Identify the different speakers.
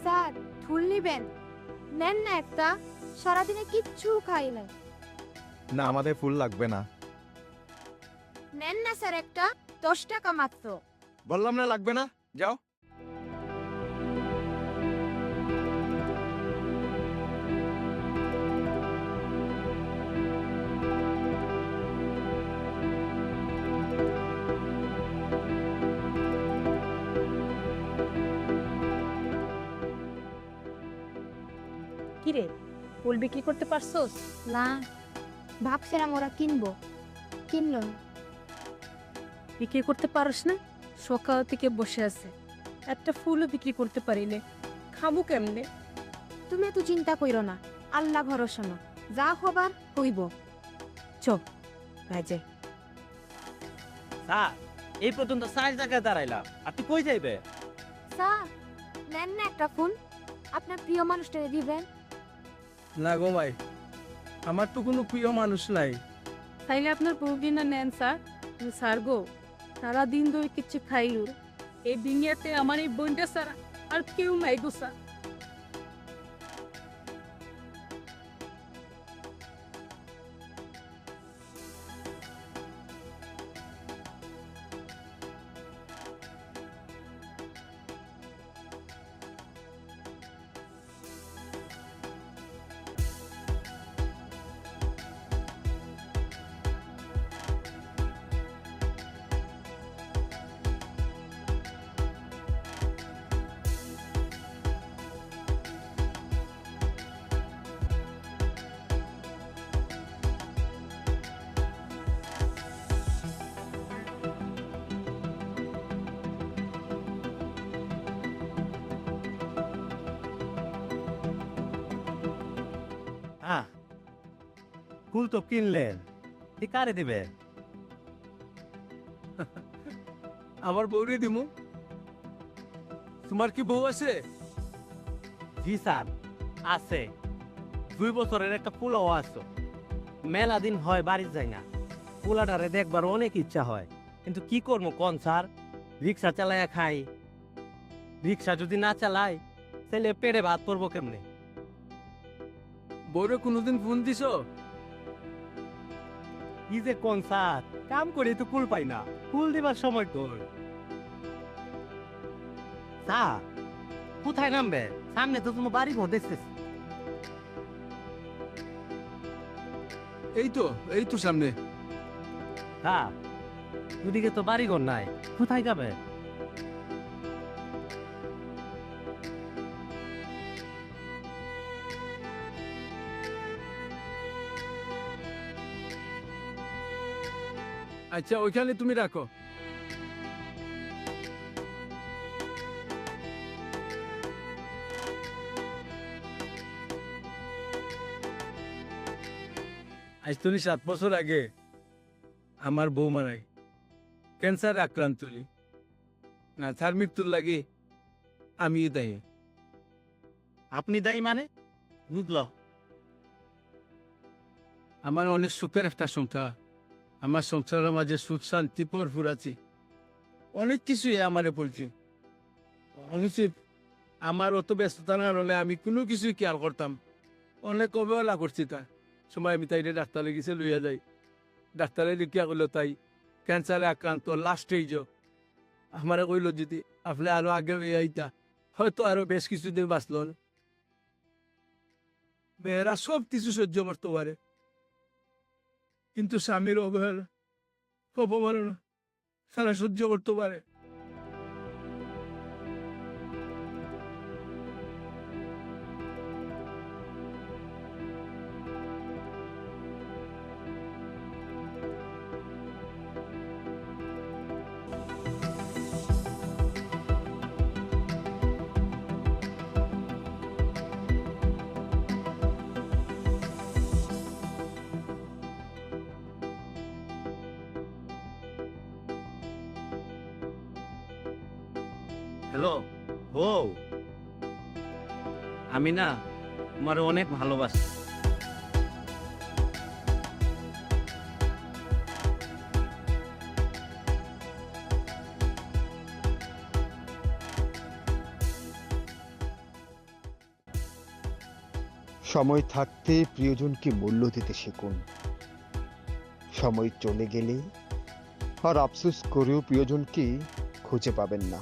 Speaker 1: Sir ফুল নিবেন? নেন না একটা, সারাদিনে কিচ্ছু খাই নাই।
Speaker 2: না, আমাদের ফুল লাগবে না।
Speaker 1: নেন না স্যার একটা, 10 টাকা মাত্র।
Speaker 2: বললাম না লাগবে না, যাও।
Speaker 3: কিরে, ফুল বিক্রি করতে পারছোস?
Speaker 1: না, ভাবছিলাম ওরা কিনবো, কিনলো না।
Speaker 3: বিক্রি করতে পারস না? সকাল থেকে বসে আছে, একটা ফুলও বিক্রি করতে পারিলে খাবো কেমনে?
Speaker 1: তুমি এত চিন্তা কইরো না, আল্লাহ ভরসা না, যা হবার হইব।
Speaker 3: চ বাজে।
Speaker 4: স্যার, এই পর্যন্ত 4 জায়গায় দাঁড়াইলাম, আপনি কই যাইবে?
Speaker 1: স্যার নেন না একটা ফুল, আপনার প্রিয় মানুষটাকে দিবেন।
Speaker 5: না গো ভাই, আমার তো কোনো প্রিয় মানুষ নাই।
Speaker 3: তাইলে আপনার বউগিনা নেন স্যার। স্যার গো, সারাদিন ধরে কিচ্ছু খাইলু, এই দুনিয়াতে আমার এই বোনটা ছাড়া আর কেউ নাই গো স্যার।
Speaker 4: হ্যাঁ, ফুল তো কিনলেন, ঠিক কারে দিবে?
Speaker 5: আমার বউরে দিমু। তোমার কি বউ আছে?
Speaker 4: জি স্যার, আছে। 2 বছরের একটা পোলাও আছে। মেলা দিন হয় বাড়ি যায় না, পোলাটারে দেখবার অনেক ইচ্ছা হয়, কিন্তু কি করবো কোন স্যার? রিক্সা চালায়া খাই, রিক্সা যদি না চালাই তাহলে পেটে ভাত পড়বো কেমনে?
Speaker 5: বউরে কোনোদিন ফোন দিছো?
Speaker 4: কি যে কোন স্যার, কাম করে তো কুল পাই না, কুল দিবার সময় কই? স্যার, কোথায় নামবে? সামনে তো তোমার বাড়ি ঘর দেখতেছি।
Speaker 5: এই তো সামনে।
Speaker 4: হ্যাঁ, ওদিকে তো বাড়ি ঘর নাই, কোথায় যাবে?
Speaker 5: আচ্ছা, ওইখানে তুমি রাখো। আজ তুমি 7 বছর আগে আমার বউ মারাই ক্যান্সার আক্রান্ত হই। না, তার মৃত্যুর লাগে আমি দায়ী।
Speaker 4: আপনি দায়ী মানে? বুঝলো।
Speaker 5: আমার অনেক সুখের একটা সংসার, আমার সংসারের মাঝে সুখ শান্তি ভরপুর আছে, অনেক কিছুই আমারে বলছে। আমার অত ব্যস্ততা না হলে আমি কোনো কিছুই খেয়াল করতাম, অনেক অবহেলা করছি। তার সময় আমি তাই ডাক্তারে গেছে লইয়া যাই, ডাক্তারে লিখিয়া করলো তাই ক্যান্সারে আক্রান্ত, লাস্ট স্টেজ। আমারে কইল যদি আপনি আরো আগে হইয়া আইতা হয়তো আরো বেশ কিছুদিন বাঁচল না। মেয়েরা সব কিছু সহ্য করতে পারে, কিন্তু স্বামীর অবহেলা, অপমাননা সারা সহ্য করতে পারে।
Speaker 4: হ্যালো বউ, আমি না তোমার অনেক ভালোবাসি।
Speaker 6: সময় থাকতে প্রিয়জনকে মূল্য দিতে শিখুন। সময় চলে গেলে আর আফসোস করেও প্রিয়জনকে খুঁজে পাবেন না।